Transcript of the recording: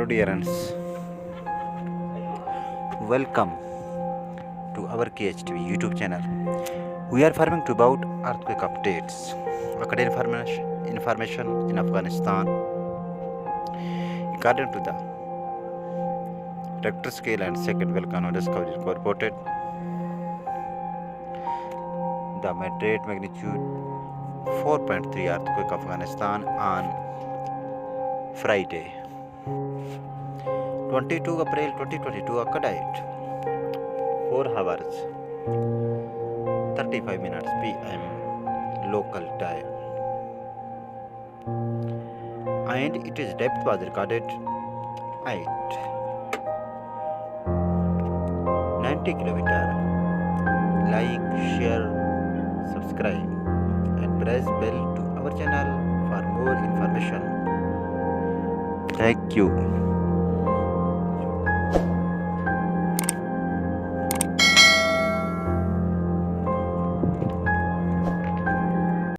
dear friends, welcome to our KHTV YouTube channel. We are farming to about earthquake updates, local information in Afghanistan. According to the Richter scale and second volcano discovery reported, the moderate magnitude 4.3 earthquake Afghanistan on Friday, 22 April 2022 occurred at 4 hours 35 minutes PM local time, and its depth was recorded at 90 kilometers. Like, share, subscribe and press bell to our channel for more information. Thank you.